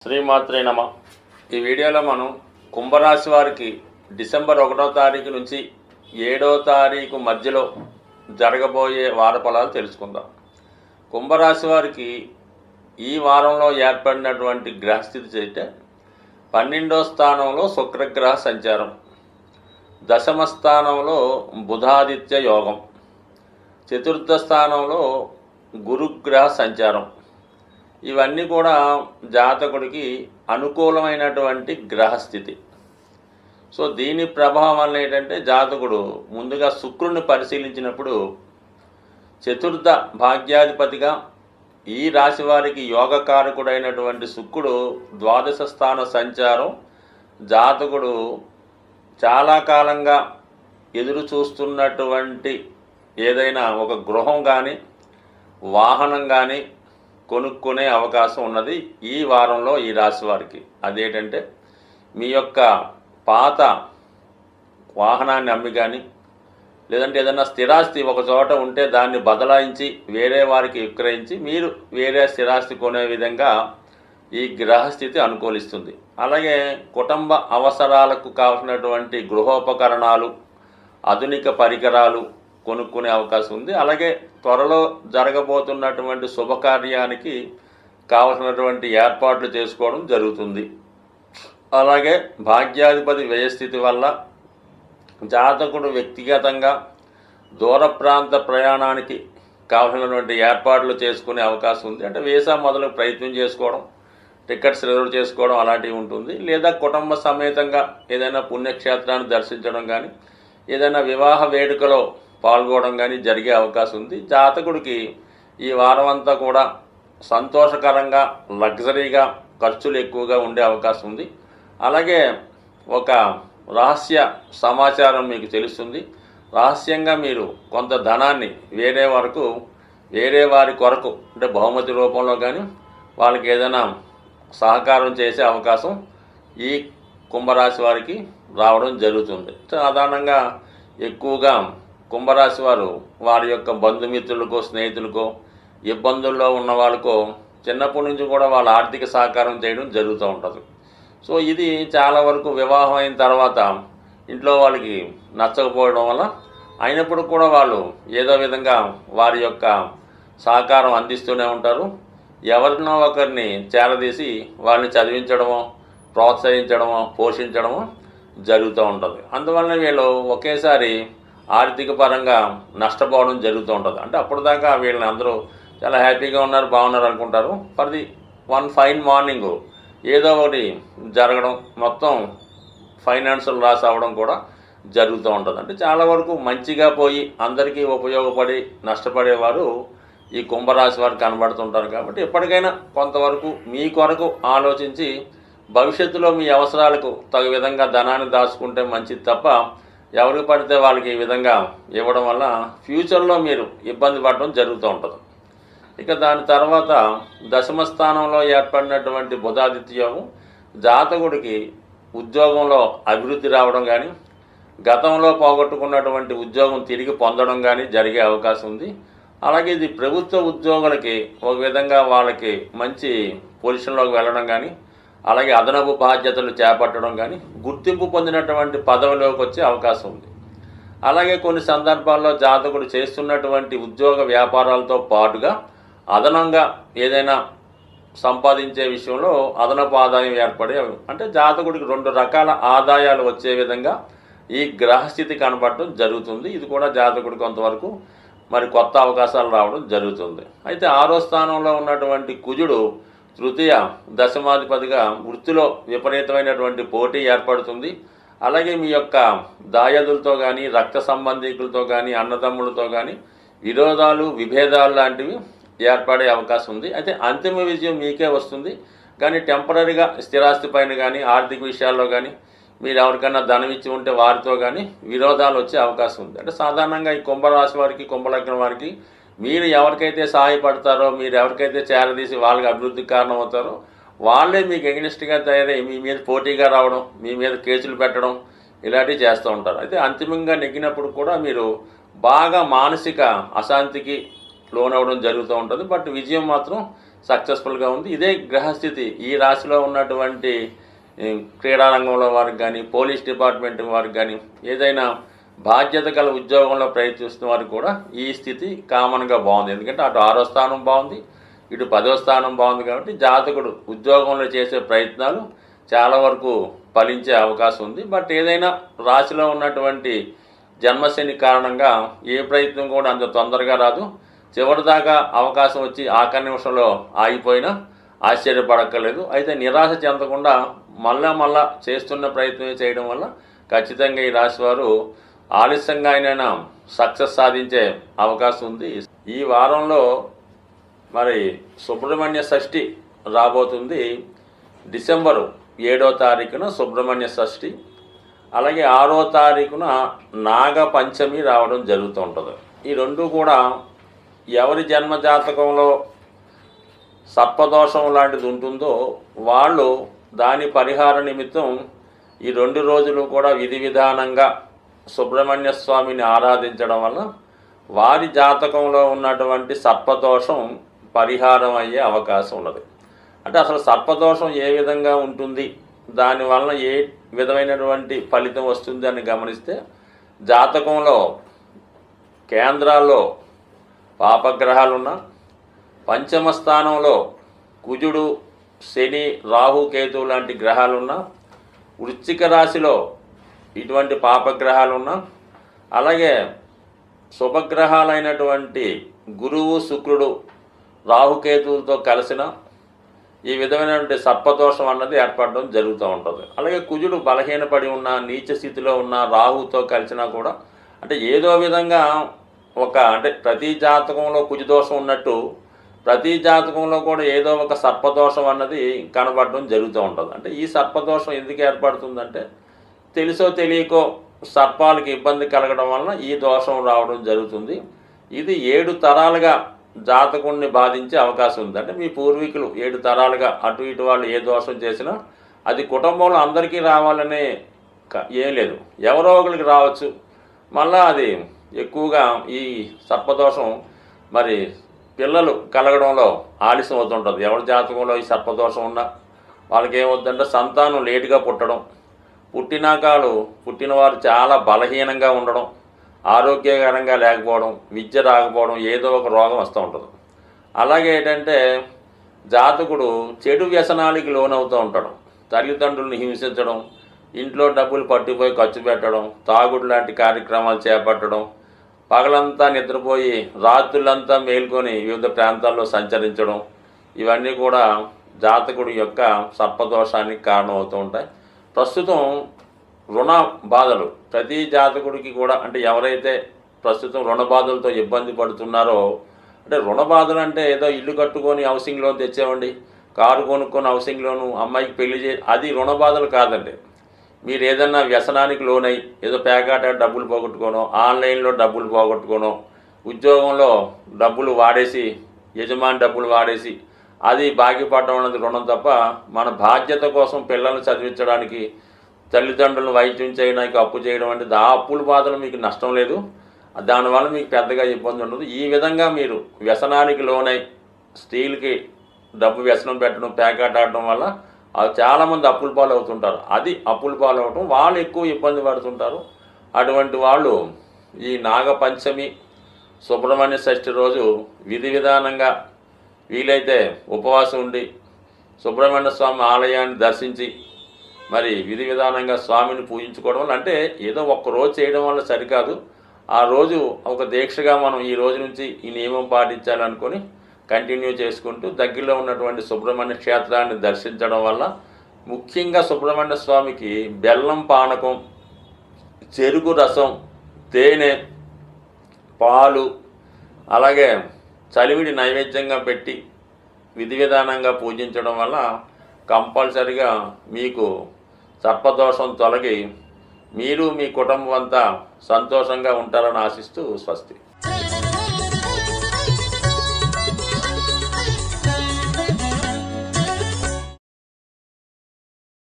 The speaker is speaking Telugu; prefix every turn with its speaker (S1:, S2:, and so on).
S1: శ్రీమాత్రే నమ. ఈ వీడియోలో మనం కుంభరాశి వారికి డిసెంబర్ 1వ తారీఖు నుంచి 7వ తారీఖు మధ్యలో జరగబోయే వార ఫలాలు తెలుసుకుందాం. కుంభరాశి వారికి ఈ వారంలో ఏర్పడినటువంటి గ్రహస్థితి చేస్తే 12వ స్థానంలో శుక్రగ్రహ సంచారం, దశమ స్థానంలో బుధాదిత్య యోగం, చతుర్థ స్థానంలో గురుగ్రహ సంచారం. ఇవన్నీ కూడా జాతకుడికి అనుకూలమైనటువంటి గ్రహస్థితి. సో దీని ప్రభావం వల్ల ఏంటంటే జాతకుడు ముందుగా శుక్రుడిని పరిశీలించినప్పుడు చతుర్థ భాగ్యాధిపతిగా ఈ రాశి వారికి యోగకారకుడైనటువంటి శుక్రుడు ద్వాదశ స్థాన సంచారం జాతకుడు చాలా కాలంగా ఎదురు చూస్తున్నటువంటి ఏదైనా ఒక గృహం కానీ వాహనం కానీ కొనుక్కునే అవకాశం ఉన్నది ఈ వారంలో ఈ రాశి వారికి. అదేంటంటే మీ యొక్క పాత వాహనాన్ని అమ్మి కానీ లేదంటే ఏదైనా స్థిరాస్తి ఒక చోట ఉంటే దాన్ని బదలాయించి వేరే వారికి విక్రయించి మీరు వేరే స్థిరాస్తి కొనే విధంగా ఈ గ్రహస్థితి అనుకూలిస్తుంది. అలాగే కుటుంబ అవసరాలకు కావాల్సినటువంటి గృహోపకరణాలు, ఆధునిక పరికరాలు కొనుక్కునే అవకాశం ఉంది. అలాగే త్వరలో జరగబోతున్నటువంటి శుభకార్యానికి కావలసినటువంటి ఏర్పాట్లు చేసుకోవడం జరుగుతుంది. అలాగే భాగ్యాధిపతి వ్యయస్థితి వల్ల జాతకుడు వ్యక్తిగతంగా దూర ప్రాంత ప్రయాణానికి కావలసినటువంటి ఏర్పాట్లు చేసుకునే అవకాశం ఉంది. అంటే వీసా మొదలు ప్రయత్నం చేసుకోవడం, టికెట్స్ రిజర్వ్ చేసుకోవడం అలాంటివి ఉంటుంది. లేదా కుటుంబ సమేతంగా ఏదైనా పుణ్యక్షేత్రాన్ని దర్శించడం కానీ ఏదైనా వివాహ వేడుకలో పాల్గొనడం కానీ జరిగే అవకాశం ఉంది. జాతకుడికి ఈ వారం అంతా కూడా సంతోషకరంగా లగ్జరీగా ఖర్చులు ఎక్కువగా ఉండే అవకాశం ఉంది. అలాగే ఒక రహస్య సమాచారం మీకు తెలుస్తుంది. రహస్యంగా మీరు కొంత ధనాన్ని వేరే వారి కొరకు అంటే బహుమతి రూపంలో కానీ వాళ్ళకి ఏదైనా సహకారం చేసే అవకాశం ఈ కుంభరాశి వారికి రావడం జరుగుతుంది. సాధారణంగా ఎక్కువగా కుంభరాశి వారి యొక్క బంధుమిత్రులకో స్నేహితులకో ఇబ్బందుల్లో ఉన్న వాళ్ళకో చిన్నప్పటి నుంచి కూడా వాళ్ళ ఆర్థిక సహకారం చేయడం జరుగుతూ ఉంటుంది. సో ఇది చాలా వరకు వివాహం అయిన తర్వాత ఇంట్లో వాళ్ళకి నచ్చకపోవడం వల్ల అయినప్పుడు కూడా వాళ్ళు ఏదో విధంగా వారి యొక్క సహకారం అందిస్తూనే ఉంటారు. ఎవరినో ఒకరిని చేరదీసి వాళ్ళని చదివించడమో ప్రోత్సహించడమో పోషించడమో జరుగుతూ ఉంటుంది. అందువల్ల వీళ్ళు ఒకేసారి ఆర్థిక పరంగా నష్టపోవడం జరుగుతూ ఉంటుంది. అంటే అప్పటిదాకా వీళ్ళని అందరూ చాలా హ్యాపీగా ఉన్నారు, బాగున్నారు అనుకుంటారు. For the one fine morning ఏదో ఒకటి జరగడం, మొత్తం ఫైనాన్షియల్ లాస్ అవ్వడం కూడా జరుగుతూ ఉంటుంది. అంటే చాలా వరకు మంచిగా పోయి అందరికీ ఉపయోగపడి నష్టపడేవారు ఈ కుంభరాశి వారికి కనబడుతుంటారు. కాబట్టి ఎప్పటికైనా కొంతవరకు మీ కొరకు ఆలోచించి భవిష్యత్తులో మీ అవసరాలకు తగు విధంగా ధనాన్ని దాచుకుంటే మంచిది తప్ప ఎవరికి పడితే వాళ్ళకి ఈ విధంగా ఇవ్వడం వల్ల ఫ్యూచర్లో మీరు ఇబ్బంది పడడం జరుగుతూ ఉంటుంది. ఇక దాని తర్వాత దశమ స్థానంలో ఏర్పడినటువంటి బుధాదిత్య యోగం జాతకుడికి ఉద్యోగంలో అభివృద్ధి రావడం కానీ గతంలో పోగొట్టుకున్నటువంటి ఉద్యోగం తిరిగి పొందడం కానీ జరిగే అవకాశం ఉంది. అలాగే ఇది ప్రభుత్వ ఉద్యోగులకి ఒక విధంగా వాళ్ళకి మంచి పొజిషన్లోకి వెళ్ళడం కానీ అలాగే అదనపు బాధ్యతలు చేపట్టడం కానీ గుర్తింపు పొందినటువంటి పదవిలోకి వచ్చే అవకాశం ఉంది. అలాగే కొన్ని సందర్భాల్లో జాతకుడు చేస్తున్నటువంటి ఉద్యోగ వ్యాపారాలతో పాటుగా అదనంగా ఏదైనా సంపాదించే విషయంలో అదనపు ఆదాయం ఏర్పడే అంటే జాతకుడికి 2 రకాల ఆదాయాలు వచ్చే విధంగా ఈ గ్రహస్థితి కనబడటం జరుగుతుంది. ఇది కూడా జాతకుడికి కొంతవరకు మరి కొత్త అవకాశాలు రావడం జరుగుతుంది. అయితే 6వ స్థానంలో ఉన్నటువంటి కుజుడు తృతీయ దశమాధిపతిగా వృత్తిలో విపరీతమైనటువంటి పోటీ ఏర్పడుతుంది. అలాగే మీ యొక్క దాయాదులతో కానీ రక్త సంబంధికులతో కానీ అన్నదమ్ములతో కానీ విరోధాలు విభేదాలు లాంటివి ఏర్పడే అవకాశం ఉంది. అయితే అంతిమ విజయం మీకే వస్తుంది. కానీ టెంపరీగా స్థిరాస్తి పైన కానీ ఆర్థిక విషయాల్లో కానీ మీరు ఎవరికైనా ధనం ఇచ్చి ఉంటే వారితో కానీ విరోధాలు వచ్చే అవకాశం ఉంది. అంటే సాధారణంగా ఈ కుంభరాశి వారికి కుంభలగ్నం వారికి మీరు ఎవరికైతే సహాయపడతారో మీరు ఎవరికైతే చేరదీసి వాళ్ళకి అభివృద్ధికి కారణమవుతారో వాళ్ళే మీకు ఎగనిస్ట్గా తయారై మీ మీద పోటీగా రావడం, మీ మీద కేసులు పెట్టడం ఇలాంటివి చేస్తూ ఉంటారు. అయితే అంతిమంగా నెగ్గినప్పుడు కూడా మీరు బాగా మానసిక అశాంతికి లోనవ్వడం జరుగుతూ ఉంటుంది. బట్ విజయం మాత్రం సక్సెస్ఫుల్గా ఉంది. ఇదే గ్రహస్థితి ఈ రాశిలో ఉన్నటువంటి క్రీడా రంగంలో వారికి కానీ, పోలీస్ డిపార్ట్మెంట్ వారికి కానీ, ఏదైనా బాధ్యత గల ఉద్యోగంలో ప్రయత్నిస్తున్న వారికి కూడా ఈ స్థితి కామన్గా బాగుంది. ఎందుకంటే అటు 6వ స్థానం బాగుంది, ఇటు 10వ స్థానం బాగుంది. కాబట్టి జాతకుడు ఉద్యోగంలో చేసే ప్రయత్నాలు చాలా వరకు ఫలించే అవకాశం ఉంది. బట్ ఏదైనా రాశిలో ఉన్నటువంటి జన్మశని కారణంగా ఏ ప్రయత్నం కూడా అంత తొందరగా రాదు. చివరిదాకా అవకాశం వచ్చి ఆఖరి నిమిషంలో ఆగిపోయినా ఆశ్చర్యపడక్కర్లేదు. అయితే నిరాశ చెందకుండా మళ్ళా చేస్తున్న ప్రయత్నం చేయడం వల్ల ఖచ్చితంగా ఈ రాశి వారు ఆలస్యంగా అయినా సక్సెస్ సాధించే అవకాశం ఉంది. ఈ వారంలో మరి సుబ్రహ్మణ్య షష్ఠి రాబోతుంది. డిసెంబరు 7వ తారీఖున సుబ్రహ్మణ్య షష్ఠి, అలాగే 6వ తారీఖున నాగ పంచమి రావడం జరుగుతూ ఉంటుంది. ఈ రెండు కూడా ఎవరి జన్మ జాతకంలో సర్పదోషం లాంటిది ఉంటుందో వాళ్ళు దాని పరిహార నిమిత్తం ఈ 2 రోజులు కూడా విధి విధానంగా సుబ్రహ్మణ్య స్వామిని ఆరాధించడం వల్ల వారి జాతకంలో ఉన్నటువంటి సర్పదోషం పరిహారం అయ్యే అవకాశం ఉన్నది. అంటే అసలు సర్పదోషం ఏ విధంగా ఉంటుంది, దానివల్ల ఏ విధమైనటువంటి ఫలితం వస్తుంది అని గమనిస్తే, జాతకంలో కేంద్రాల్లో పాపగ్రహాలున్నా, పంచమ స్థానంలో కుజుడు, శని, రాహు, కేతు లాంటి గ్రహాలున్నా, వృశ్చిక రాశిలో ఇటువంటి పాపగ్రహాలున్నా, అలాగే శుభగ్రహాలైనటువంటి గురువు, శుక్రుడు, రాహుకేతువులతో కలిసిన ఈ విధమైనటువంటి సర్పదోషం అన్నది ఏర్పడడం జరుగుతూ ఉంటుంది. అలాగే కుజుడు బలహీనపడి ఉన్న, నీచ స్థితిలో ఉన్న రాహుతో కలిసినా కూడా అంటే ఏదో విధంగా అంటే ప్రతి జాతకంలో కుజదోషం ఉన్నట్టు ప్రతి జాతకంలో కూడా ఏదో ఒక సర్పదోషం అన్నది కనబడడం జరుగుతూ ఉంటుంది. అంటే ఈ సర్పదోషం ఎందుకు ఏర్పడుతుందంటే తెలుసో తెలియకో సర్పాలకి ఇబ్బంది కలగడం వలన ఈ దోషం రావడం జరుగుతుంది. ఇది 7 తరాలుగా జాతకుడిని బాధించే అవకాశం ఉంది. అంటే మీ పూర్వీకులు 7 తరాలుగా అటు ఇటు వాళ్ళు ఏ దోషం చేసినా అది కుటుంబంలో అందరికీ రావాలనే ఏం లేదు, ఎవరో ఒకరికి రావచ్చు. మళ్ళా అది ఎక్కువగా ఈ సర్పదోషం మరి పిల్లలు కలగడంలో ఆలస్యం అవుతుంటుంది. ఎవరి జాతకంలో ఈ సర్పదోషం ఉన్నా వాళ్ళకి ఏమవుతుందంటే సంతానం లేటుగా పుట్టడం, పుట్టినవారు చాలా బలహీనంగా ఉండడం, ఆరోగ్యకరంగా లేకపోవడం, విద్య రాకపోవడం, ఏదో ఒక రోగం వస్తూ ఉంటుంది. అలాగే ఏంటంటే జాతకుడు చెడు వ్యసనాలకి లోనవుతూ ఉంటాడు. తల్లిదండ్రులను హింసించడం, ఇంట్లో డబ్బులు పట్టిపోయి ఖర్చు పెట్టడం, తాగుడు లాంటి కార్యక్రమాలు చేపట్టడం, పగలంతా నిద్రపోయి రాత్రులంతా మేల్కొని వివిధ ప్రాంతాల్లో సంచరించడం, ఇవన్నీ కూడా జాతకుడి యొక్క సర్పదోషానికి కారణమవుతూ ఉంటాయి. ప్రస్తుతం రుణ బాధలు ప్రతి జాతకుడికి కూడా, అంటే ఎవరైతే ప్రస్తుతం రుణ బాధలతో ఇబ్బంది పడుతున్నారో, అంటే రుణ బాధలు అంటే ఏదో ఇల్లు కట్టుకొని హౌసింగ్ లోన్ తెచ్చేవండి, కారు కొనుక్కొని హౌసింగ్ లోను, అమ్మాయికి పెళ్లి అది రుణ బాధలు కాదండి. మీరు ఏదన్నా వ్యసనానికి లోనై ఏదో పేకాట డబ్బులు పోగొట్టుకోనో, ఆన్లైన్లో డబ్బులు పోగొట్టుకోనో, ఉద్యోగంలో డబ్బులు వాడేసి, యజమాని డబ్బులు వాడేసి అది బాగిపడడం అనేది రుణం తప్ప, మన బాధ్యత కోసం పిల్లల్ని చదివించడానికి, తల్లిదండ్రులను వైద్యం చేయడానికి అప్పు చేయడం అంటే ఆ అప్పుల బాధలు మీకు నష్టం లేదు, దానివల్ల మీకు పెద్దగా ఇబ్బంది ఉండదు. ఈ విధంగా మీరు వ్యసనానికి లోనై స్త్రీలకి డబ్బు వ్యసనం పెట్టడం, పేకాట ఆడటం వల్ల చాలామంది అప్పుల పాలు అవుతుంటారు. అది అప్పుల పాలు అవటం వాళ్ళు ఎక్కువ ఇబ్బంది పడుతుంటారు. అటువంటి వాళ్ళు ఈ నాగపంచమి, సుబ్రహ్మణ్య షష్ఠి రోజు విధి విధానంగా వీలైతే ఉపవాసం ఉండి సుబ్రహ్మణ్య స్వామి ఆలయాన్ని దర్శించి మరి విధి విధానంగా స్వామిని పూజించుకోవడం వల్ల, అంటే ఏదో ఒక్కరోజు చేయడం వల్ల సరికాదు, ఆ రోజు ఒక దీక్షగా మనం ఈ రోజు నుంచి ఈ నియమం పాటించాలనుకొని కంటిన్యూ చేసుకుంటూ దగ్గరలో ఉన్నటువంటి సుబ్రహ్మణ్య క్షేత్రాన్ని దర్శించడం వల్ల, ముఖ్యంగా సుబ్రహ్మణ్య స్వామికి బెల్లం పానకం, చెరుకు రసం, తేనె, పాలు, అలాగే చలివిడి నైవేద్యంగా పెట్టి విధి విధానంగా పూజించడం వల్ల కంపల్సరిగా మీకు సర్పదోషం తొలగి మీరు మీ కుటుంబం అంతా సంతోషంగా ఉంటారని ఆశిస్తూ స్వస్తి.